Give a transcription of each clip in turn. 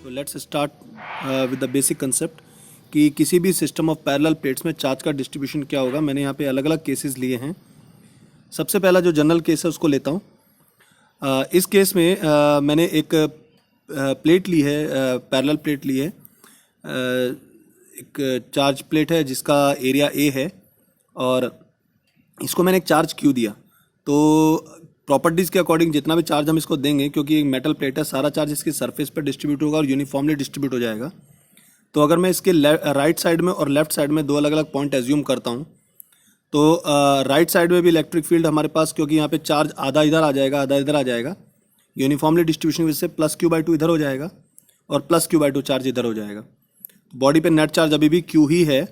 तो let's start with the basic concept कि किसी भी सिस्टम ऑफ पैरेलल प्लेट्स में चार्ज का डिस्ट्रीब्यूशन क्या होगा। मैंने यहाँ पे अलग अलग केसेस लिए हैं। सबसे पहला जो जनरल केस है उसको लेता हूँ। इस केस में मैंने एक प्लेट ली है, पैरेलल प्लेट ली है। एक चार्ज प्लेट है जिसका एरिया ए है और इसको मैंने एक चार्ज क्यू दिया। तो प्रॉपर्टीज़ के अकॉर्डिंग जितना भी चार्ज हम इसको देंगे, क्योंकि एक मेटल प्लेट है, सारा चार्ज इसकी सरफेस पर डिस्ट्रीब्यूट होगा और यूनिफॉर्मली डिस्ट्रीब्यूट हो जाएगा। तो अगर मैं इसके राइट साइड में और लेफ्ट साइड में दो अलग अलग पॉइंट एज्यूम करता हूँ, तो राइट साइड में भी इलेक्ट्रिक फील्ड हमारे पास, क्योंकि यहाँ पे चार्ज आधा इधर आ जाएगा आधा इधर आ जाएगा, यूनिफॉर्मली डिस्ट्रीब्यूशन की वजह से +q/2 इधर हो जाएगा और +q/2 चार्ज इधर हो जाएगा। बॉडी पे नेट चार्ज अभी भी q ही है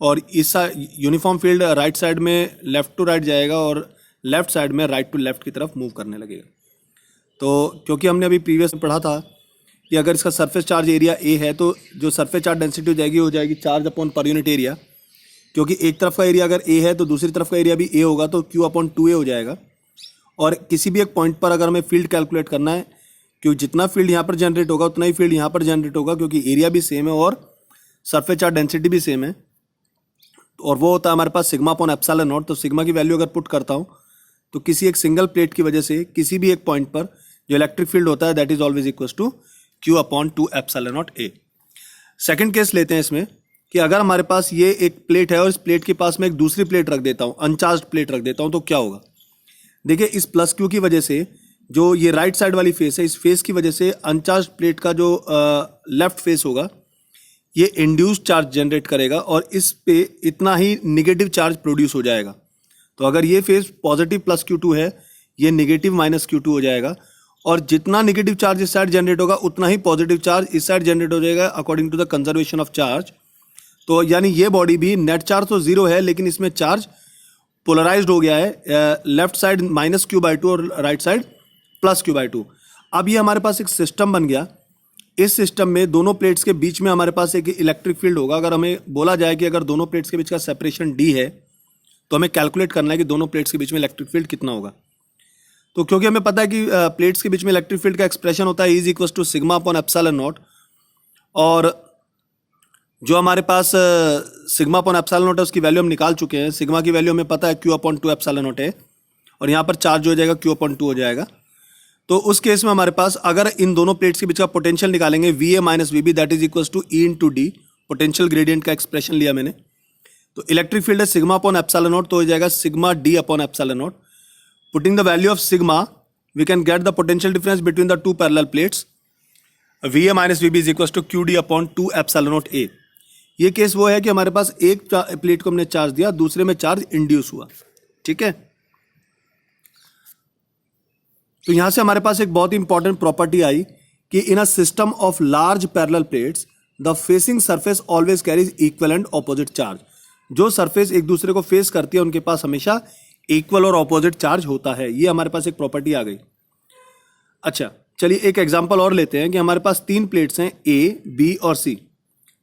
और इस यूनिफॉर्म फील्ड राइट साइड में लेफ़्ट टू राइट जाएगा और लेफ़्ट साइड में राइट टू लेफ़्ट की तरफ मूव करने लगेगा। तो क्योंकि हमने अभी प्रीवियस में पढ़ा था कि अगर इसका सरफेस चार्ज एरिया ए है तो जो सरफेस चार्ज डेंसिटी हो जाएगी charge upon per unit area, क्योंकि एक तरफ का एरिया अगर ए है तो दूसरी तरफ का एरिया भी ए होगा, तो q/2a हो जाएगा। और किसी भी एक पॉइंट पर अगर हमें फील्ड कैलकुलेट करना है, क्योंकि जितना फील्ड यहाँ पर जनरेट होगा उतना ही फील्ड यहाँ पर जनरेट होगा, क्योंकि एरिया भी सेम है और सरफेस चार्ज डेंसिटी भी सेम है, और वो होता है हमारे पास σ/ε0। तो सिग्मा की वैल्यू अगर पुट करता हूँ तो किसी एक सिंगल प्लेट की वजह से किसी भी एक पॉइंट पर जो इलेक्ट्रिक फील्ड होता है that is always equal to q/2ε0a। Second case लेते हैं इसमें कि अगर हमारे पास ये एक प्लेट है और इस प्लेट के पास में एक दूसरी प्लेट रख देता हूँ, अनचार्ज प्लेट रख देता हूँ, तो क्या होगा। देखिए, इस +q की वजह से जो ये राइट साइड वाली फेस है, इस फेस की वजह से अनचार्ज प्लेट का जो लेफ्ट फेस होगा ये इंड्यूस्ड चार्ज जनरेट करेगा और इस पे इतना ही निगेटिव चार्ज प्रोड्यूस हो जाएगा। तो अगर ये फेस पॉजिटिव +q2 है, ये निगेटिव -q2 हो जाएगा, और जितना निगेटिव चार्ज इस साइड जनरेट होगा उतना ही पॉजिटिव चार्ज इस साइड जनरेट हो जाएगा according to the conservation of charge. तो यानी ये बॉडी भी नेट चार्ज तो 0 है, लेकिन इसमें चार्ज पोलराइज्ड हो गया है, लेफ्ट साइड -q/2 और राइट साइड +q/2। अब ये हमारे पास एक सिस्टम बन गया। इस सिस्टम में दोनों प्लेट्स के बीच में हमारे पास एक इलेक्ट्रिक फील्ड होगा। अगर हमें बोला जाए कि अगर दोनों प्लेट्स के बीच का सेपरेशन d है तो हमें कैलकुलेट करना है कि दोनों प्लेट्स के बीच में इलेक्ट्रिक फील्ड कितना होगा। तो क्योंकि हमें पता है कि प्लेट्स के बीच में इलेक्ट्रिक फील्ड का एक्सप्रेशन होता है E = σ/ε0, और जो हमारे पास σ/ε0 है उसकी वैल्यू हम निकाल चुके हैं। सिग्मा की वैल्यू हमें पता है q/2ε0 है और यहाँ पर चार्ज हो जाएगा q/2 हो जाएगा। तो उस केस में हमारे पास अगर इन दोनों प्लेट्स के बीच का पोटेंशियल निकालेंगे VA - VB that is equal to E × D, potential gradient का एक्सप्रेशन लिया मैंने। तो इलेक्ट्रिक फील्ड है σ/ε0, तो हो जाएगा σd/ε0। Putting the value of sigma we can get the potential difference between the two parallel plates. VA - VB is equal to QD/2ε0a। ये case वो है कि हमारे पास एक प्लेट को हमने चार्ज दिया, दूसरे में चार्ज इंड्यूस हुआ। ठीक है, तो यहां से हमारे पास एक बहुत ही इंपॉर्टेंट प्रॉपर्टी आई कि in a system of large parallel plates the facing surfaces always carries equal and opposite charge. जो सरफेस एक दूसरे को फेस करती है उनके पास हमेशा इक्वल और ऑपोजिट चार्ज होता है। ये हमारे पास एक प्रॉपर्टी आ गई। अच्छा, चलिए एक एग्जांपल और लेते हैं कि हमारे पास 3 प्लेट्स हैं A, B और C।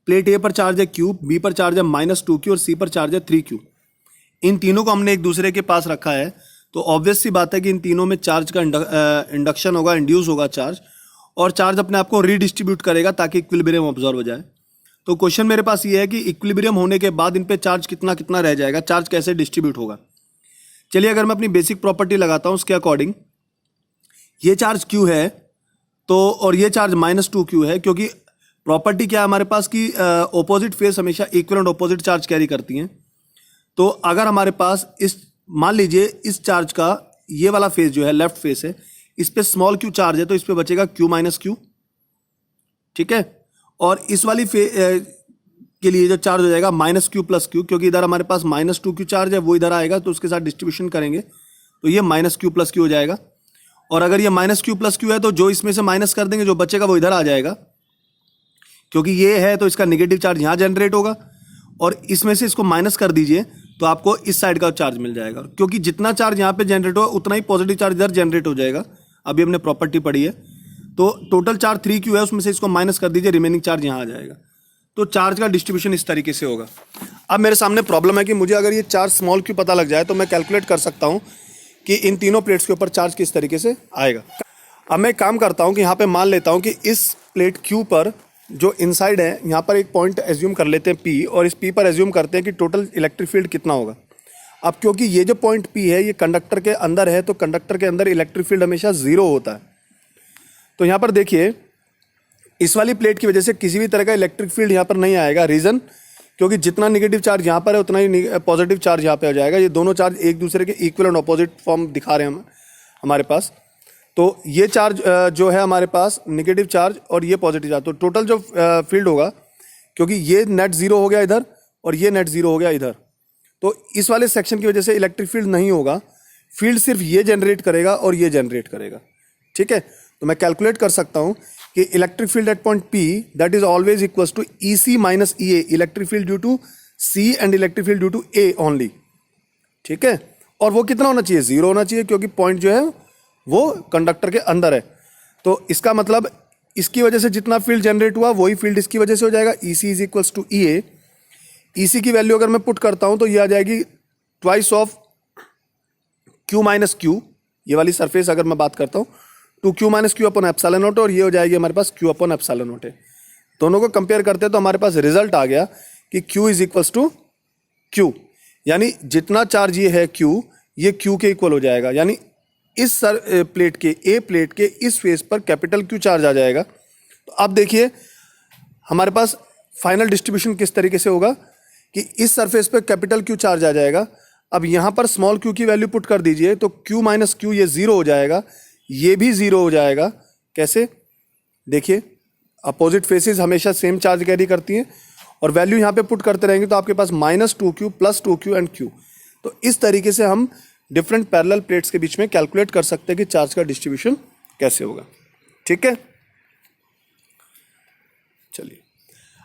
प्लेट A पर चार्ज है Q, B पर चार्ज है -2Q और C पर चार्ज है 3Q। इन तीनों को हमने एक दूसरे के पास रखा है, तो ऑब्वियस सी बात है कि इन तीनों में चार्ज का इंडक्शन होगा, इंड्यूस होगा चार्ज, और चार्ज अपने आप को रीडिस्ट्रीब्यूट करेगा ताकि इक्विलिब्रियम ऑब्जर्व हो जाए। तो क्वेश्चन मेरे पास ये है कि इक्विलिब्रियम होने के बाद इन पे चार्ज कितना कितना रह जाएगा, चार्ज कैसे डिस्ट्रीब्यूट होगा। चलिए अगर मैं अपनी बेसिक प्रॉपर्टी लगाता हूँ उसके अकॉर्डिंग, ये चार्ज Q है तो, और ये चार्ज -2Q है, क्योंकि प्रॉपर्टी क्या है हमारे पास कि ऑपोजिट फेस हमेशा equal and opposite charge carry करती हैं। तो अगर हमारे पास मान लीजिए इस चार्ज का ये वाला फेस जो है लेफ्ट फेस है, इस पे q चार्ज है, तो इस पे बचेगा Q - Q। ठीक है, और इस वाली के लिए जो चार्ज हो जाएगा -Q + Q, क्योंकि इधर हमारे पास -2Q चार्ज है, वो इधर आएगा तो उसके साथ डिस्ट्रीब्यूशन करेंगे तो ये -Q + Q हो जाएगा। और अगर ये -Q + Q है तो जो इसमें से माइनस कर देंगे जो बचेगा वो इधर आ जाएगा, क्योंकि ये है तो इसका नेगेटिव चार्ज यहाँ जनरेट होगा, और इसमें से इसको माइनस कर दीजिए तो आपको इस साइड का चार्ज मिल जाएगा, क्योंकि जितना चार्ज यहाँ पे जनरेट होगा उतना ही पॉजिटिव चार्ज इधर जनरेट हो जाएगा। अभी हमने प्रॉपर्टी पढ़ी है, तो टोटल चार्ज 3Q है, उसमें से इसको माइनस कर दीजिए, रिमेनिंग चार्ज यहाँ आ जाएगा। तो चार्ज का डिस्ट्रीब्यूशन इस तरीके से होगा। अब मेरे सामने प्रॉब्लम है कि मुझे अगर ये चार्ज q पता लग जाए तो मैं कैलकुलेट कर सकता हूँ कि इन तीनों प्लेट्स के ऊपर चार्ज किस तरीके से आएगा। अब मैं एक काम करता हूँ कि यहाँ पे मान लेता हूँ कि इस प्लेट Q पर जो इनसाइड है, यहाँ पर एक पॉइंट एज्यूम कर लेते हैं P, और इस P पर एज्यूम करते हैं कि टोटल इलेक्ट्रिक फील्ड कितना होगा। अब क्योंकि ये जो पॉइंट P है ये कंडक्टर के अंदर है, तो कंडक्टर के अंदर इलेक्ट्रिक फील्ड हमेशा 0 होता है। तो यहाँ पर देखिए इस वाली प्लेट की वजह से किसी भी तरह का इलेक्ट्रिक फील्ड यहाँ पर नहीं आएगा। रीज़न, क्योंकि जितना नेगेटिव चार्ज यहाँ पर है उतना ही पॉजिटिव चार्ज यहाँ पे आ जाएगा। ये दोनों चार्ज एक दूसरे के इक्वल एंड अपोजिट फॉर्म दिखा रहे हैं हम हमारे पास। तो ये चार्ज जो है हमारे पास नेगेटिव चार्ज और ये पॉजिटिव चार्ज, तो टोटल जो फील्ड होगा, क्योंकि ये नेट ज़ीरो हो गया इधर और ये नेट ज़ीरो हो गया इधर, तो इस वाले सेक्शन की वजह से इलेक्ट्रिक फील्ड नहीं होगा। फील्ड सिर्फ ये जनरेट करेगा और ये जनरेट करेगा। ठीक है, तो मैं कैलकुलेट कर सकता हूँ कि electric field at point P that is always equals to EC minus EA, electric field due to C and electric field due to A only. ठीक है, और वो कितना होना चाहिए? 0 होना चाहिए, क्योंकि पॉइंट जो है वो कंडक्टर के अंदर है। तो इसका मतलब इसकी वजह से जितना फील्ड जनरेट हुआ वही फील्ड इसकी वजह से हो जाएगा। EC is equals to EA। EC की वैल्यू अगर मैं पुट करता हूँ तो ये आ जाएगी twice of Q minus Q, ये वाली सरफेस अगर मैं बात करता हूँ 2Q minus Q upon epsilon not, और ये हो जाएगी हमारे पास Q अपॉन एप्सिलॉन नॉट है। दोनों को कंपेयर करते हैं तो हमारे पास रिजल्ट आ गया कि Q is equals to Q, यानी जितना चार्ज ये है Q, ये Q के इक्वल हो जाएगा। यानी इस प्लेट के A प्लेट के इस फेस पर कैपिटल Q चार्ज आ जाएगा। तो अब देखिए हमारे पास फाइनल डिस्ट्रीब्यूशन किस तरीके से होगा कि इस सरफेस पर कैपिटल Q चार्ज आ जाएगा। अब यहाँ पर स्मॉल q की वैल्यू पुट कर दीजिए तो Q माइनस Q ये 0 हो जाएगा, ये भी 0 हो जाएगा। कैसे? देखिए अपोजिट फेसेस हमेशा सेम चार्ज कैरी करती हैं, और वैल्यू यहाँ पे पुट करते रहेंगे तो आपके पास -2Q plus 2Q and Q। तो इस तरीके से हम डिफरेंट पैरेलल प्लेट्स के बीच में कैलकुलेट कर सकते हैं कि चार्ज का डिस्ट्रीब्यूशन कैसे होगा। ठीक है, चलिए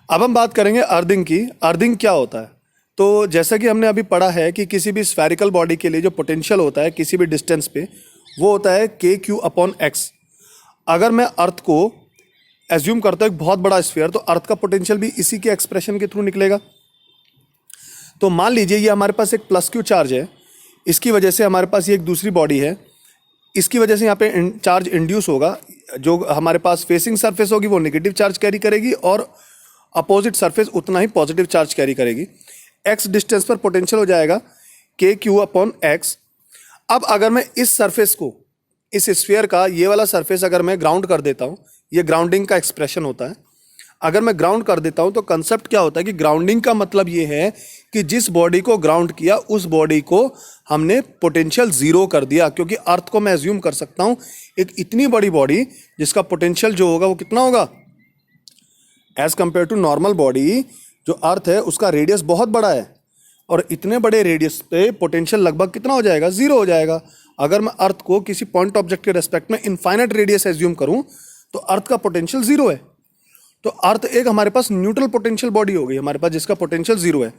अब हम बात करेंगे अर्थिंग की। अर्थिंग क्या होता है? तो जैसा कि हमने अभी पढ़ा है कि किसी भी स्फेरिकल बॉडी के लिए जो पोटेंशियल होता है किसी भी डिस्टेंस पे, वो होता है KQ अपॉन X। अगर मैं अर्थ को एज्यूम करता हूँ एक बहुत बड़ा स्फीयर, तो अर्थ का पोटेंशियल भी इसी के एक्सप्रेशन के थ्रू निकलेगा। तो मान लीजिए ये हमारे पास एक प्लस Q चार्ज है, इसकी वजह से हमारे पास ये एक दूसरी बॉडी है, इसकी वजह से यहाँ पे चार्ज इंड्यूस होगा। जो हमारे पास फेसिंग सरफेस होगी वो नेगेटिव चार्ज कैरी करेगी और अपोजिट सरफेस उतना ही पॉजिटिव चार्ज कैरी करेगी। X डिस्टेंस पर पोटेंशियल हो जाएगा KQ अपॉन X। अब अगर मैं इस सरफेस को, इस स्फीयर का ये वाला सरफेस अगर मैं ग्राउंड कर देता हूँ, ये ग्राउंडिंग का एक्सप्रेशन होता है। अगर मैं ग्राउंड कर देता हूँ तो कंसेप्ट क्या होता है कि ग्राउंडिंग का मतलब ये है कि जिस बॉडी को ग्राउंड किया उस बॉडी को हमने पोटेंशियल 0 कर दिया। क्योंकि अर्थ को मैं एज्यूम कर सकता हूँ एक इतनी बड़ी बॉडी जिसका पोटेंशियल जो होगा वो कितना होगा, as compare to normal body जो अर्थ है उसका रेडियस बहुत बड़ा है, और इतने बड़े रेडियस पे पोटेंशियल लगभग कितना हो जाएगा, 0 हो जाएगा। अगर मैं अर्थ को किसी पॉइंट ऑब्जेक्ट के रेस्पेक्ट में इनफाइनाइट रेडियस एज्यूम करूं तो अर्थ का पोटेंशियल 0 है। तो अर्थ एक हमारे पास न्यूट्रल पोटेंशियल बॉडी हो गई हमारे पास जिसका पोटेंशियल 0 है।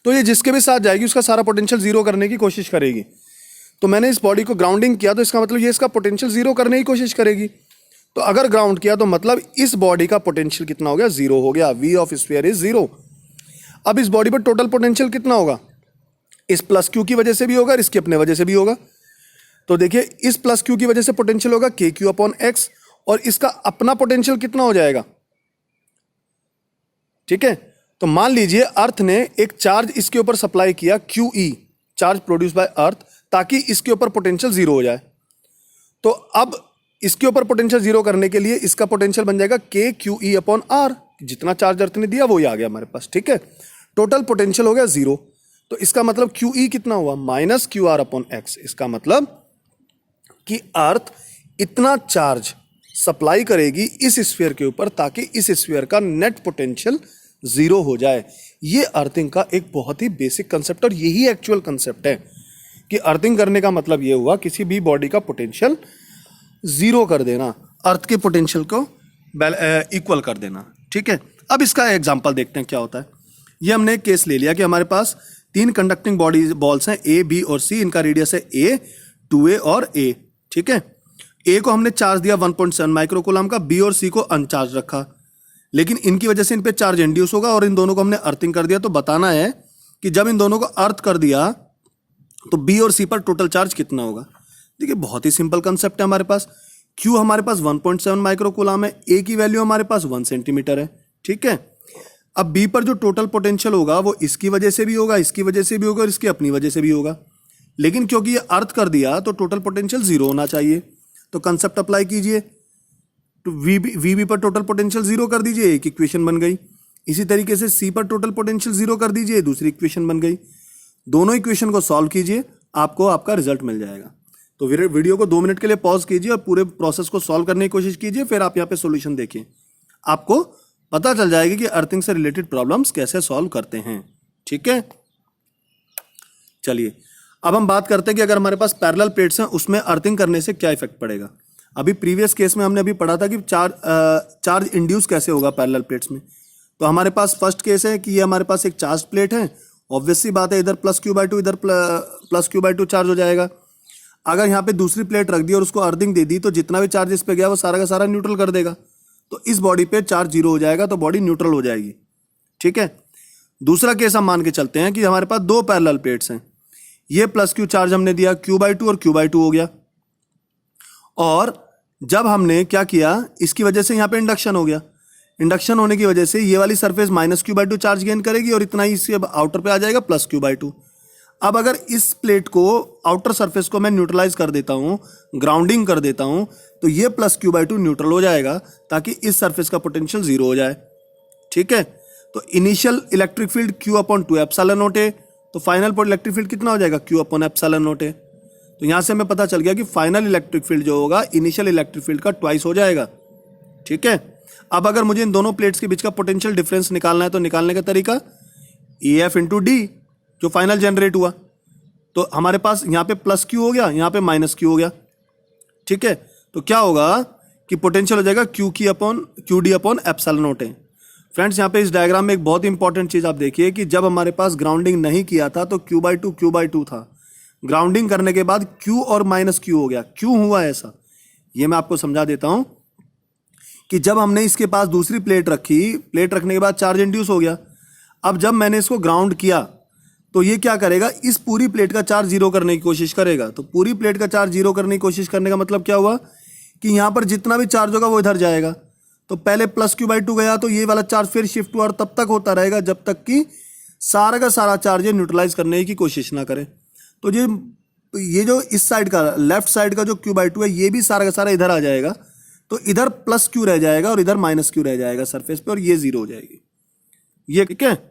तो ये जिसके भी साथ जाएगी उसका सारा पोटेंशियल 0 करने की कोशिश करेगी। तो मैंने इस बॉडी को ग्राउंडिंग किया तो इसका मतलब ये इसका पोटेंशियल 0 करने की कोशिश करेगी। तो अगर ग्राउंड किया तो मतलब इस बॉडी का पोटेंशियल कितना हो गया, 0 हो गया। V of sphere is 0। अब इस बॉडी पर टोटल पोटेंशियल कितना होगा, इस प्लस Q की वजह से भी होगा और इसकी अपने वजह से भी होगा। तो देखिए इस प्लस Q की वजह से पोटेंशियल होगा KQ अपॉन X, और इसका अपना पोटेंशियल कितना हो जाएगा। ठीक है, तो मान लीजिए अर्थ ने एक चार्ज इसके ऊपर सप्लाई किया QE, चार्ज प्रोड्यूस बाय अर्थ, ताकि इसके ऊपर पोटेंशियल 0 हो जाए। तो अब इसके ऊपर पोटेंशियल 0 करने के लिए इसका पोटेंशियल बन जाएगा KQE अपॉन R। जितना चार्ज अर्थ ने दिया वही आ गया हमारे पास। ठीक है, टोटल पोटेंशियल हो गया 0। तो इसका मतलब QE कितना हुआ, माइनस QR अपॉन X। इसका मतलब कि अर्थ इतना चार्ज सप्लाई करेगी इस स्फीयर के ऊपर ताकि इस स्फीयर का नेट पोटेंशियल 0 हो जाए। ये अर्थिंग का एक बहुत ही बेसिक कंसेप्ट, और यही एक्चुअल कंसेप्ट है कि अर्थिंग करने का मतलब ये हुआ किसी भी बॉडी का पोटेंशियल 0 कर देना, अर्थ के पोटेंशियल को इक्वल कर देना। ठीक है, अब इसका एग्जांपल देखते हैं क्या होता है। ये हमने एक केस ले लिया कि हमारे पास 3 कंडक्टिंग बॉल्स हैं A, B और C। इनका रेडियस है A, 2A और A। ठीक है, A को हमने चार्ज दिया 1.7 माइक्रोकूलम का, B और C को अनचार्ज रखा, लेकिन इनकी वजह से इन पे चार्ज इंड्यूस होगा और इन दोनों को हमने अर्थिंग कर दिया। तो बताना है कि जब इन दोनों को अर्थ कर दिया तो B और C पर टोटल चार्ज कितना होगा। देखिए बहुत ही सिंपल कंसेप्ट है हमारे पास, Q हमारे पास 1.7 माइक्रो कूलाम है, A की वैल्यू हमारे पास 1 सेंटीमीटर है, ठीक है। अब B पर जो टोटल पोटेंशियल होगा वो इसकी वजह से भी होगा, इसकी वजह से भी होगा और इसकी अपनी वजह से भी होगा, लेकिन क्योंकि ये अर्थ कर दिया तो टोटल पोटेंशियल जीरो होना चाहिए। तो कंसेप्ट अप्लाई कीजिए, तो VB पर टोटल पोटेंशियल जीरो कर दीजिए, एक इक्वेशन बन गई। इसी तरीके से C पर टोटल पोटेंशियल जीरो कर दीजिए, दूसरी इक्वेशन बन गई। दोनों इक्वेशन को सॉल्व कीजिए, आपको आपका रिजल्ट मिल जाएगा। तो वीडियो को 2 मिनट के लिए पॉज कीजिए और पूरे प्रोसेस को सॉल्व करने की कोशिश कीजिए, फिर आप यहाँ पे सॉल्यूशन देखिए, आपको पता चल जाएगी कि अर्थिंग से रिलेटेड प्रॉब्लम्स कैसे सॉल्व करते हैं, ठीक है। चलिए अब हम बात करते हैं कि अगर हमारे पास पैरेलल प्लेट्स हैं उसमें अर्थिंग करने से क्या इफेक्ट पड़ेगा। अभी प्रीवियस केस में हमने अभी पढ़ा था कि चार्ज इंड्यूस कैसे होगा पैरेलल प्लेट्स में। तो हमारे पास फर्स्ट केस है कि ये हमारे पास एक चार्ज प्लेट है, ऑब्वियसली बात है इधर +Q/2 इधर +Q/2 चार्ज हो जाएगा। अगर यहाँ पे दूसरी प्लेट रख दी और उसको अर्थिंग दे दी तो जितना भी चार्ज इस पे गया वो सारा का सारा न्यूट्रल कर देगा, तो इस बॉडी पे चार्ज जीरो हो जाएगा, तो बॉडी न्यूट्रल हो जाएगी, ठीक है। दूसरा केस हम मान के चलते हैं कि हमारे पास 2 पैरेलल प्लेट्स हैं, ये +Q चार्ज हमने दिया, Q/2 और Q/2 हो गया, और जब हमने क्या किया इसकी वजह से यहाँ पे इंडक्शन हो गया। इंडक्शन होने की वजह से ये वाली सरफेस -Q/2 चार्ज गेन करेगी और इतना ही इसके आउटर पे आ जाएगा +Q/2। अब अगर इस प्लेट को आउटर सरफेस को मैं न्यूट्रलाइज कर देता हूँ, ग्राउंडिंग कर देता हूँ, तो ये +Q/2 न्यूट्रल हो जाएगा ताकि इस सरफेस का पोटेंशियल जीरो हो जाए, ठीक है। तो इनिशियल इलेक्ट्रिक फील्ड Q/2 ε0 तो फाइनल इलेक्ट्रिक फील्ड कितना हो जाएगा Q/ε0। तो यहाँ से हमें पता चल गया कि फाइनल इलेक्ट्रिक फील्ड जो होगा इनिशियल इलेक्ट्रिक फील्ड का ट्वाइस हो जाएगा, ठीक है। अब अगर मुझे इन दोनों प्लेट्स के बीच का पोटेंशियल डिफरेंस निकालना है तो निकालने का तरीका EF × D जो फाइनल जनरेट हुआ, तो हमारे पास यहाँ पे +Q हो गया, यहाँ पे -Q हो गया, ठीक है। तो क्या होगा कि पोटेंशियल हो जाएगा QD/ε0। फ्रेंड्स यहाँ पे इस डायग्राम में एक बहुत इंपॉर्टेंट चीज़ आप देखिए कि जब हमारे पास ग्राउंडिंग नहीं किया था तो Q/2 था, ग्राउंडिंग करने के बाद Q और -Q हो गया। क्यों हुआ ऐसा ये मैं आपको समझा देता हूँ कि जब हमने इसके पास दूसरी प्लेट रखी, प्लेट रखने के बाद चार्ज इंड्यूस हो गया। अब जब मैंने इसको ग्राउंड किया तो ये क्या करेगा, इस पूरी प्लेट का चार्ज जीरो करने की कोशिश करेगा। तो पूरी प्लेट का चार्ज जीरो करने की कोशिश करने का मतलब क्या हुआ कि यहाँ पर जितना भी चार्ज होगा वो इधर जाएगा। तो पहले +Q/2 गया तो ये वाला चार्ज फिर शिफ्ट हुआ और तब तक होता रहेगा जब तक कि सारा का सारा चार्ज ये न्यूट्रलाइज करने की कोशिश ना करे। तो ये जो इस साइड का लेफ्ट साइड का जो Q/2 है ये भी सारा का सारा इधर आ जाएगा, तो इधर +Q रह जाएगा और इधर -Q रह जाएगा सरफेस पे, और ये जीरो हो जाएगी, ये ठीक है।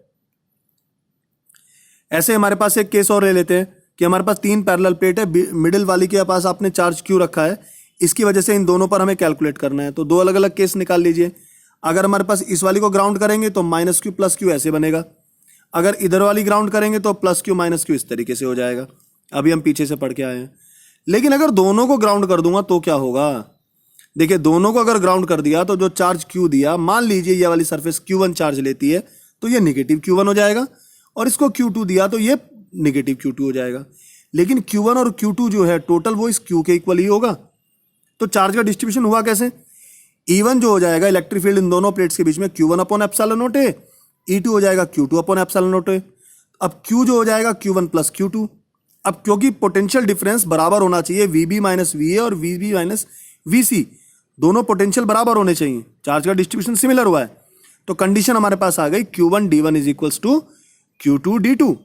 ऐसे हमारे पास एक केस और ले लेते हैं कि हमारे पास 3 पैरेलल प्लेट है, मिडिल वाली के पास आपने चार्ज Q रखा है, इसकी वजह से इन दोनों पर हमें कैलकुलेट करना है। तो 2 अलग अलग केस निकाल लीजिए। अगर हमारे पास इस वाली को ग्राउंड करेंगे तो -Q +Q ऐसे बनेगा, अगर इधर वाली ग्राउंड करेंगे तो +Q -Q इस तरीके से हो जाएगा। अभी हम पीछे से पढ़ के आए हैं। लेकिन अगर दोनों को ग्राउंड कर दूंगा तो क्या होगा, देखिए दोनों को अगर ग्राउंड कर दिया तो जो चार्ज Q दिया, मान लीजिए ये वाली सरफेस Q1 चार्ज लेती है तो ये नेगेटिव Q1 हो जाएगा, और इसको Q2 दिया तो ये नेगेटिव Q2 हो जाएगा। लेकिन Q1 और Q2 जो है टोटल वो इस Q के इक्वल ही होगा। तो चार्ज का डिस्ट्रीब्यूशन हुआ कैसे, E1 जो हो जाएगा इलेक्ट्रिक फील्ड इन दोनों प्लेट्स के बीच में Q1/ε0, E2 हो जाएगा Q2/ε0। अब Q जो हो जाएगा Q1 + Q2। अब क्योंकि पोटेंशियल डिफरेंस बराबर होना चाहिए, VB - VA और VB - VC दोनों पोटेंशियल बराबर होने चाहिए, चार्ज का डिस्ट्रीब्यूशन सिमिलर हुआ है, तो कंडीशन हमारे पास आ गई Q1D1 = Q2D2।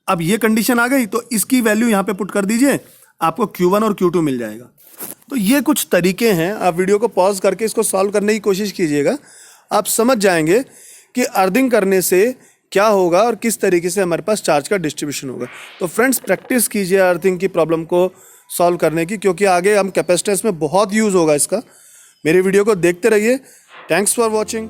अब ये कंडीशन आ गई तो इसकी वैल्यू यहाँ पे पुट कर दीजिए, आपको Q1 और Q2 मिल जाएगा। तो ये कुछ तरीके हैं, आप वीडियो को पॉज करके इसको सॉल्व करने की कोशिश कीजिएगा, आप समझ जाएंगे कि अर्थिंग करने से क्या होगा और किस तरीके से हमारे पास चार्ज का डिस्ट्रीब्यूशन होगा। तो फ्रेंड्स प्रैक्टिस कीजिए अर्थिंग की प्रॉब्लम को सॉल्व करने की, क्योंकि आगे हम कैपेसिटेंस में बहुत यूज़ होगा इसका। मेरे वीडियो को देखते रहिए। Thanks for watching.